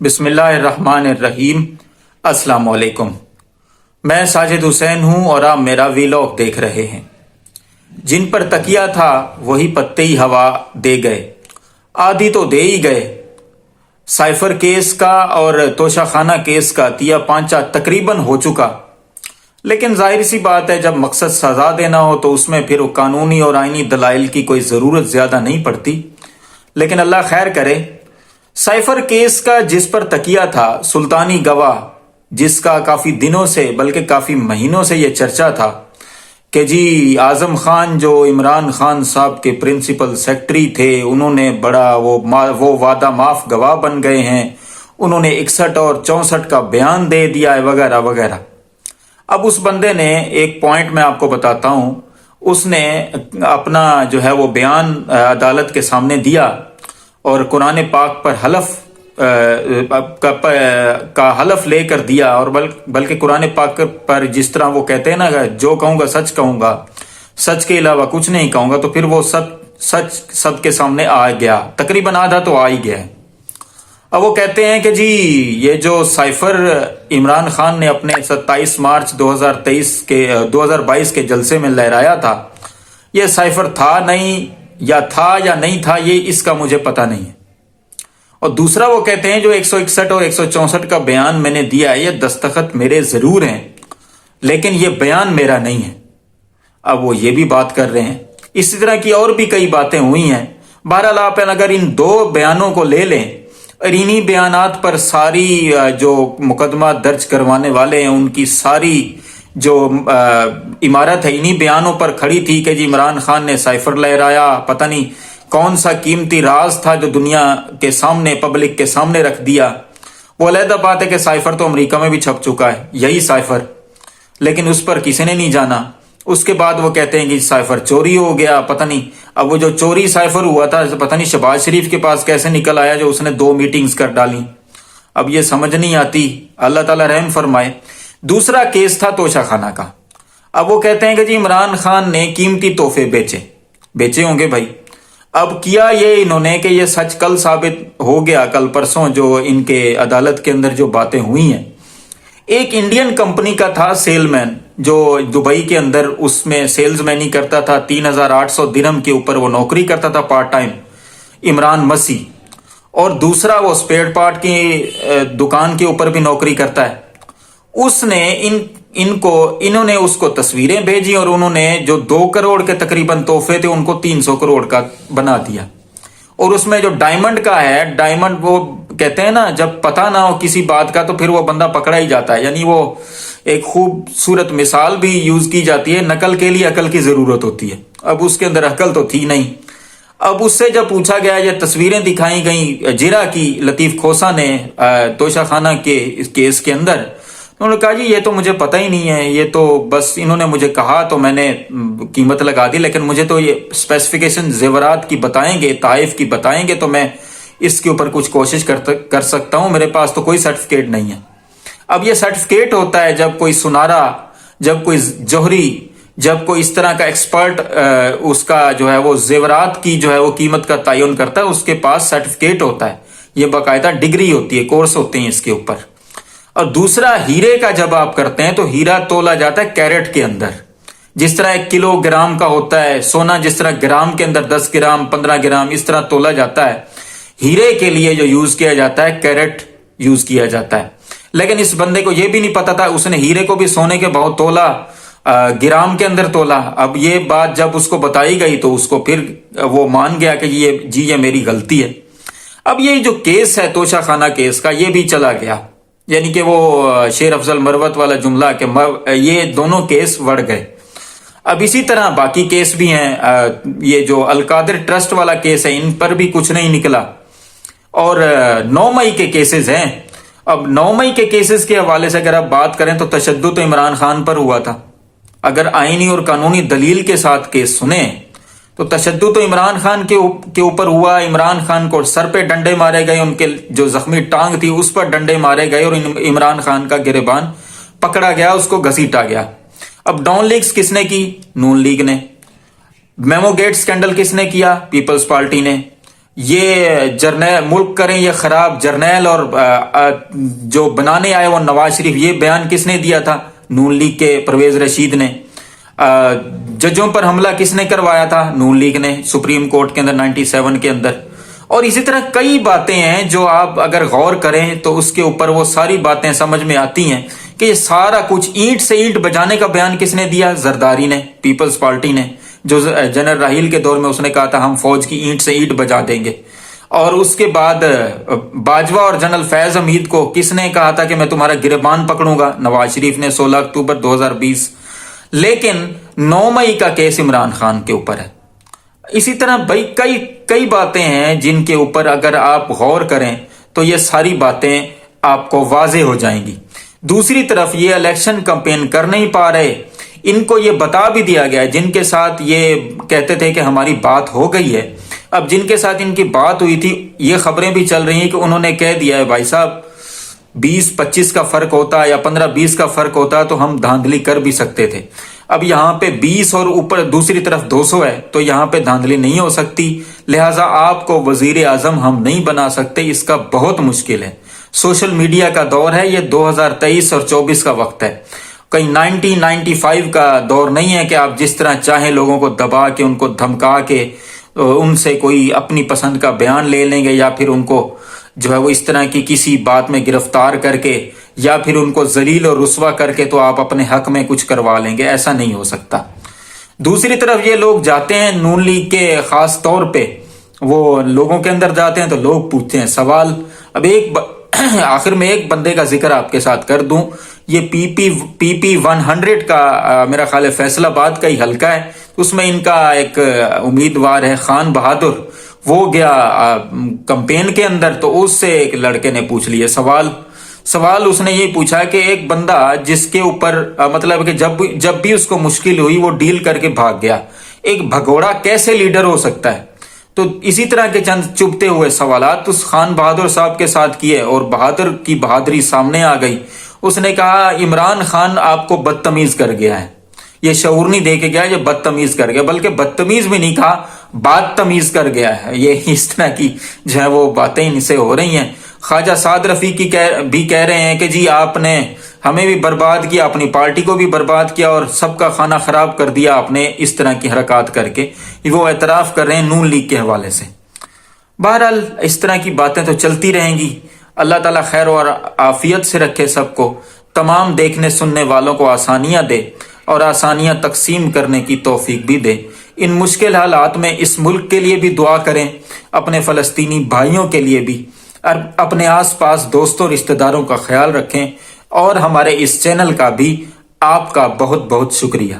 بسم اللہ الرحمن الرحیم۔ السلام علیکم، میں ساجد حسین ہوں اور آپ میرا ویلاگ دیکھ رہے ہیں۔ جن پر تکیہ تھا وہی پتے ہی ہوا دے گئے، آدھی تو دے ہی گئے۔ سائفر کیس کا اور توشہ خانہ کیس کا تیا پانچا تقریباً ہو چکا، لیکن ظاہر سی بات ہے جب مقصد سزا دینا ہو تو اس میں پھر قانونی اور آئینی دلائل کی کوئی ضرورت زیادہ نہیں پڑتی۔ لیکن اللہ خیر کرے، سائفر کیس کا جس پر تکیہ تھا سلطانی گواہ، جس کا کافی دنوں سے بلکہ کافی مہینوں سے یہ چرچا تھا کہ جی اعظم خان جو عمران خان صاحب کے پرنسپل سیکرٹری تھے، انہوں نے بڑا وہ وعدہ معاف گواہ بن گئے ہیں، انہوں نے 61 اور 64 کا بیان دے دیا ہے وغیرہ وغیرہ۔ اب اس بندے نے ایک پوائنٹ میں آپ کو بتاتا ہوں، اس نے اپنا جو ہے وہ بیان عدالت کے سامنے دیا اور قرآن پاک پر حلف کا حلف لے کر دیا، اور بلکہ قرآن پاک پر جس طرح وہ کہتے ہیں نا، جو کہوں گا سچ کہوں گا، سچ کے علاوہ کچھ نہیں کہوں گا، تو پھر وہ سچ سب کے سامنے آ گیا، تقریباً آدھا تو آ ہی گیا ہے۔ اب وہ کہتے ہیں کہ جی یہ جو سائفر عمران خان نے اپنے 27 مارچ 2022 کے جلسے میں لہرایا تھا، یہ سائفر تھا نہیں یا نہیں تھا، یہ اس کا مجھے پتہ نہیں ہے۔ اور دوسرا وہ کہتے ہیں جو 161 اور 164 کا بیان میں نے دیا ہے، یہ دستخط میرے ضرور ہیں لیکن یہ بیان میرا نہیں ہے۔ اب وہ یہ بھی بات کر رہے ہیں، اسی طرح کی اور بھی کئی باتیں ہوئی ہیں۔ بہرحال آپ اگر ان دو بیانوں کو لے لیں اور انہی بیانات پر ساری جو مقدمات درج کروانے والے ہیں ان کی ساری جو عمارت ہے انہی بیانوں پر کھڑی تھی کہ جی عمران خان نے سائفر لہرایا، پتہ نہیں کون سا قیمتی راز تھا جو دنیا کے سامنے، پبلک کے سامنے رکھ دیا۔ وہ علیحدہ بات ہے کہ سائفر تو امریکہ میں بھی چھپ چکا ہے، یہی سائفر، لیکن اس پر کسی نے نہیں جانا۔ اس کے بعد وہ کہتے ہیں کہ سائفر چوری ہو گیا، پتہ نہیں اب وہ جو چوری سائفر ہوا تھا پتہ نہیں شہباز شریف کے پاس کیسے نکل آیا جو اس نے 2 میٹنگز کر ڈالی۔ اب یہ سمجھ نہیں آتی، اللہ تعالیٰ رحم فرمائے۔ دوسرا کیس تھا توشہ خانہ کا۔ اب وہ کہتے ہیں کہ جی عمران خان نے قیمتی تحفے بیچے ہوں گے بھائی۔ اب کیا یہ انہوں نے کہ یہ سچ کل ثابت ہو گیا، کل پرسوں جو ان کے عدالت کے اندر جو باتیں ہوئی ہیں۔ ایک انڈین کمپنی کا تھا سیل مین جو دبئی کے اندر اس میں سیلز مین ہی کرتا تھا، 3800 درہم کے اوپر وہ نوکری کرتا تھا پارٹ ٹائم، عمران مسیح۔ اور دوسرا وہ اسپیئر پارٹ کی دکان کے اوپر بھی نوکری کرتا ہے۔ اس نے انہوں نے اس کو تصویریں بھیجی اور انہوں نے جو 2 کروڑ کے تقریباً تحفے تھے ان کو 300 کروڑ کا بنا دیا۔ اور اس میں جو ڈائمنڈ کا ہے، ڈائمنڈ وہ کہتے ہیں نا جب پتہ نہ ہو کسی بات کا تو پھر وہ بندہ پکڑا ہی جاتا ہے، یعنی وہ ایک خوبصورت مثال بھی یوز کی جاتی ہے، نقل کے لیے عقل کی ضرورت ہوتی ہے۔ اب اس کے اندر عقل تو تھی نہیں۔ اب اس سے جب پوچھا گیا، یہ تصویریں دکھائی گئیں جرا کی لطیف کھوسہ نے توشہ خانہ کے کیس کے اندر، انہوں نے کہا جی یہ تو مجھے پتہ ہی نہیں ہے، یہ تو بس انہوں نے مجھے کہا تو میں نے قیمت لگا دی، لیکن مجھے تو یہ اسپیسیفیکیشن زیورات کی بتائیں گے، تحائف کی بتائیں گے تو میں اس کے اوپر کچھ کوشش کر سکتا ہوں، میرے پاس تو کوئی سرٹیفکیٹ نہیں ہے۔ اب یہ سرٹیفکیٹ ہوتا ہے جب کوئی سنارا، جب کوئی جوہری، جب کوئی اس طرح کا ایکسپرٹ اس کا جو ہے وہ زیورات کی جو ہے وہ قیمت کا تعین کرتا ہے، اس کے پاس سرٹیفکیٹ ہوتا ہے، یہ باقاعدہ ڈگری ہوتی ہے، کورس ہوتے ہیں اس کے اوپر۔ اور دوسرا ہیرے کا جب آپ کرتے ہیں تو ہیرا تولا جاتا ہے کیرٹ کے اندر، جس طرح 1 کلو گرام کا ہوتا ہے سونا، جس طرح گرام کے اندر 10 گرام 15 گرام اس طرح تولا جاتا ہے۔ ہیرے کے لیے جو یوز کیا جاتا ہے کیرٹ یوز کیا جاتا ہے۔ لیکن اس بندے کو یہ بھی نہیں پتا تھا، اس نے ہیرے کو بھی سونے کے بہت تولا، گرام کے اندر تولا۔ اب یہ بات جب اس کو بتائی گئی تو اس کو پھر وہ مان گیا کہ یہ میری غلطی ہے۔ اب یہ جو کیس ہے توشہ خانہ کیس کا، یہ بھی چلا گیا، یعنی کہ وہ شیر افضل مروت والا جملہ کہ یہ دونوں کیس وڑ گئے۔ اب اسی طرح باقی کیس بھی ہیں، یہ جو القادر ٹرسٹ والا کیس ہے ان پر بھی کچھ نہیں نکلا، اور 9 مئی کے کیسز ہیں۔ اب 9 مئی کے کیسز کے حوالے سے اگر آپ بات کریں تو تشدد تو عمران خان پر ہوا تھا۔ اگر آئینی اور قانونی دلیل کے ساتھ کیس سنیں تو تشدد تو عمران خان کے اوپر ہوا۔ عمران خان کو سر پہ ڈنڈے مارے گئے، ان کے جو زخمی ٹانگ تھی اس پر ڈنڈے مارے گئے، اور عمران خان کا گریبان پکڑا گیا، اس کو گھسیٹا گیا۔ اب ڈاؤن لیگز کس نے کی؟ نون لیگ نے۔ میمو گیٹ سکینڈل کس نے کیا؟ پیپلز پارٹی نے۔ یہ جرنیل ملک کریں یہ خراب، جرنیل اور جو بنانے آئے وہ نواز شریف، یہ بیان کس نے دیا تھا؟ نون لیگ کے پرویز رشید نے۔ ججوں پر حملہ کس نے کروایا تھا؟ نون لیگ نے، سپریم کورٹ کے اندر 97 کے اندر۔ اور اسی طرح کئی باتیں ہیں جو آپ اگر غور کریں تو اس کے اوپر وہ ساری باتیں سمجھ میں آتی ہیں کہ یہ سارا کچھ اینٹ سے اینٹ بجانے کا بیان کس نے دیا؟ زرداری نے، پیپلز پارٹی نے، جو جنرل راحیل کے دور میں اس نے کہا تھا ہم فوج کی اینٹ سے اینٹ بجا دیں گے۔ اور اس کے بعد باجوہ اور جنرل فیض حمید کو کس نے کہا تھا کہ میں تمہارا گریبان پکڑوں گا؟ نواز شریف نے، 16 اکتوبر 2020۔ لیکن 9 مئی کا کیس عمران خان کے اوپر ہے۔ اسی طرح بھائی کئی باتیں ہیں جن کے اوپر اگر آپ غور کریں تو یہ ساری باتیں آپ کو واضح ہو جائیں گی۔ دوسری طرف یہ الیکشن کمپین کر نہیں پا رہے، ان کو یہ بتا بھی دیا گیا ہے، جن کے ساتھ یہ کہتے تھے کہ ہماری بات ہو گئی ہے، اب جن کے ساتھ ان کی بات ہوئی تھی یہ خبریں بھی چل رہی ہیں کہ انہوں نے کہہ دیا ہے بھائی صاحب 20-25 کا فرق ہوتا یا 15-20 کا فرق ہوتا تو ہم دھاندلی کر بھی سکتے تھے۔ اب یہاں پہ 20 اور اوپر دوسری طرف 200 ہے تو یہاں پہ دھاندلی نہیں ہو سکتی، لہٰذا آپ کو وزیر اعظم ہم نہیں بنا سکتے، اس کا بہت مشکل ہے۔ سوشل میڈیا کا دور ہے، یہ 2023 اور 24 کا وقت ہے، کہیں 1995 کا دور نہیں ہے کہ آپ جس طرح چاہیں لوگوں کو دبا کے، ان کو دھمکا کے، ان سے کوئی اپنی پسند کا بیان لے لیں گے یا پھر ان کو جو ہے وہ اس طرح کی کسی بات میں گرفتار کر کے یا پھر ان کو ذلیل اور رسوا کر کے تو آپ اپنے حق میں کچھ کروا لیں گے، ایسا نہیں ہو سکتا۔ دوسری طرف یہ لوگ جاتے ہیں نون لیگ کے، خاص طور پہ وہ لوگوں کے اندر جاتے ہیں تو لوگ پوچھتے ہیں سوال۔ اب آخر میں ایک بندے کا ذکر آپ کے ساتھ کر دوں، یہ پی پی 100 کا میرا خیال ہے فیصل آباد کا ہی حلقہ ہے، اس میں ان کا ایک امیدوار ہے خان بہادر، وہ گیا کمپین کے اندر تو اس سے ایک لڑکے نے پوچھ لیا سوال اس نے یہ پوچھا کہ ایک بندہ جس کے اوپر مطلب کہ جب بھی اس کو مشکل ہوئی وہ ڈیل کر کے بھاگ گیا، ایک بھگوڑا کیسے لیڈر ہو سکتا ہے؟ تو اسی طرح کے چند چبھتے ہوئے سوالات اس خان بہادر صاحب کے ساتھ کیے اور بہادر کی بہادری سامنے آ گئی۔ اس نے کہا عمران خان آپ کو بدتمیز کر گیا ہے، یہ شعور نہیں دے کے گیا، یہ بدتمیز کر گیا، بلکہ بدتمیز بھی نہیں کہا، بات تمیز کر گیا ہے۔ یہ اس طرح کی جو ہے وہ باتیں ان سے ہو رہی ہیں۔ خواجہ سعد رفیقی بھی کہہ رہے ہیں کہ جی آپ نے ہمیں بھی برباد کیا، اپنی پارٹی کو بھی برباد کیا اور سب کا کھانا خراب کر دیا آپ نے اس طرح کی حرکات کر کے، وہ اعتراف کر رہے ہیں نون لیگ کے حوالے سے۔ بہرحال اس طرح کی باتیں تو چلتی رہیں گی، اللہ تعالیٰ خیر اور عافیت سے رکھے سب کو، تمام دیکھنے سننے والوں کو آسانیاں دے اور آسانیاں تقسیم کرنے کی توفیق بھی دے۔ ان مشکل حالات میں اس ملک کے لیے بھی دعا کریں، اپنے فلسطینی بھائیوں کے لیے بھی، اور اپنے آس پاس دوستوں رشتہ داروں کا خیال رکھیں، اور ہمارے اس چینل کا بھی آپ کا بہت بہت شکریہ۔